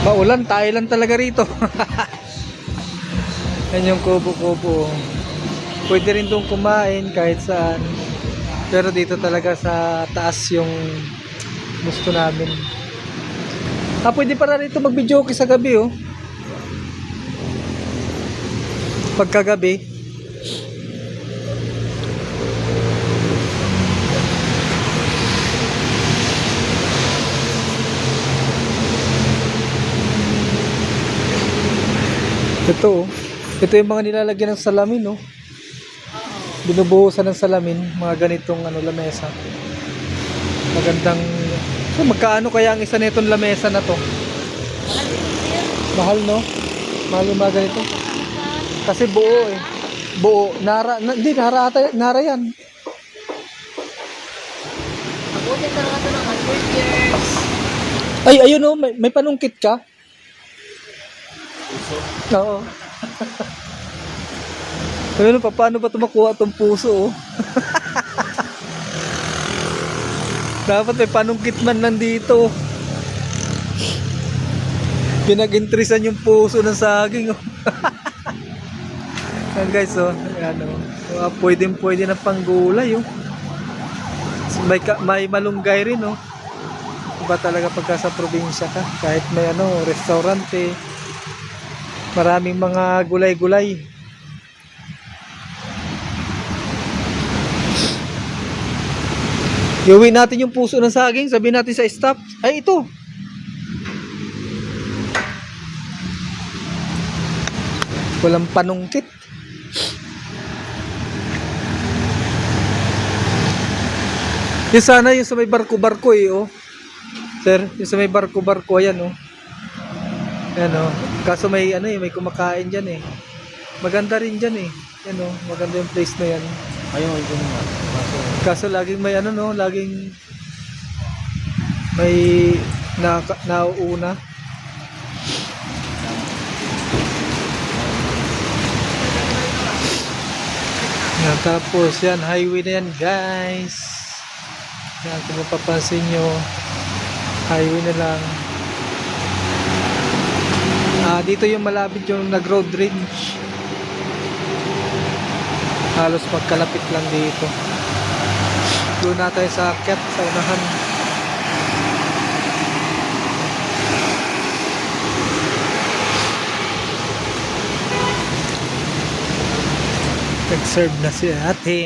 Maulan, tayo lang talaga rito. Yan yung kubo-kubo. Pwede rin doon kumain kahit saan. Pero dito talaga sa taas yung gusto namin. Pwede para rito mag-videoke sa gabi, oh. Pagkagabi. Ito, oh. Ito yung mga nilalagyan ng salamin, oh. Binubuhusan ng salamin, mga ganitong lamesa. Magandang. So magkaano kaya ang isa nitong lamesa na to? Mahal, no? Mahal yung mga ganito. Kasi buo, eh. Buo. Hindi, nara yan. Abutin talaga ito ng 100 years. Ay, ayun, oh. May panungkit ka? Oo. Ayun, paano ba tumakuha itong puso, oh? Dapat may panungkit man lang dito. Pinag-intrisan yung puso ng saging, oh. Yan guys, oh. Ayan, oh. Pwede na panggulay, oh. May malunggay rin, oh. Iba talaga pagka sa probinsya ka. Kahit may restaurant, eh. Maraming mga gulay-gulay. Iuwi natin yung puso ng saging. Sabihin natin sa staff. Ay, ito. Walang panungkit. Yung sana yung sa may barko-barko, eh, oh. Sir, yung sa may barko-barko, ayan, oh. Ayan, oh. Kaso may may kumakain dyan, eh. Maganda rin dyan, eh. Ayan, oh. Maganda yung place na yan. Ayun, ito nga. Kaso laging may laging may nauuna. Yan, tapos yan, highway na yan guys. Yan, kung mapapansin nyo, highway na lang. Dito yung malapit yung nag-road range. Halos magkalapit lang dito. Doon na tayo sa akyat sa unahan. Nag-serve na si ate.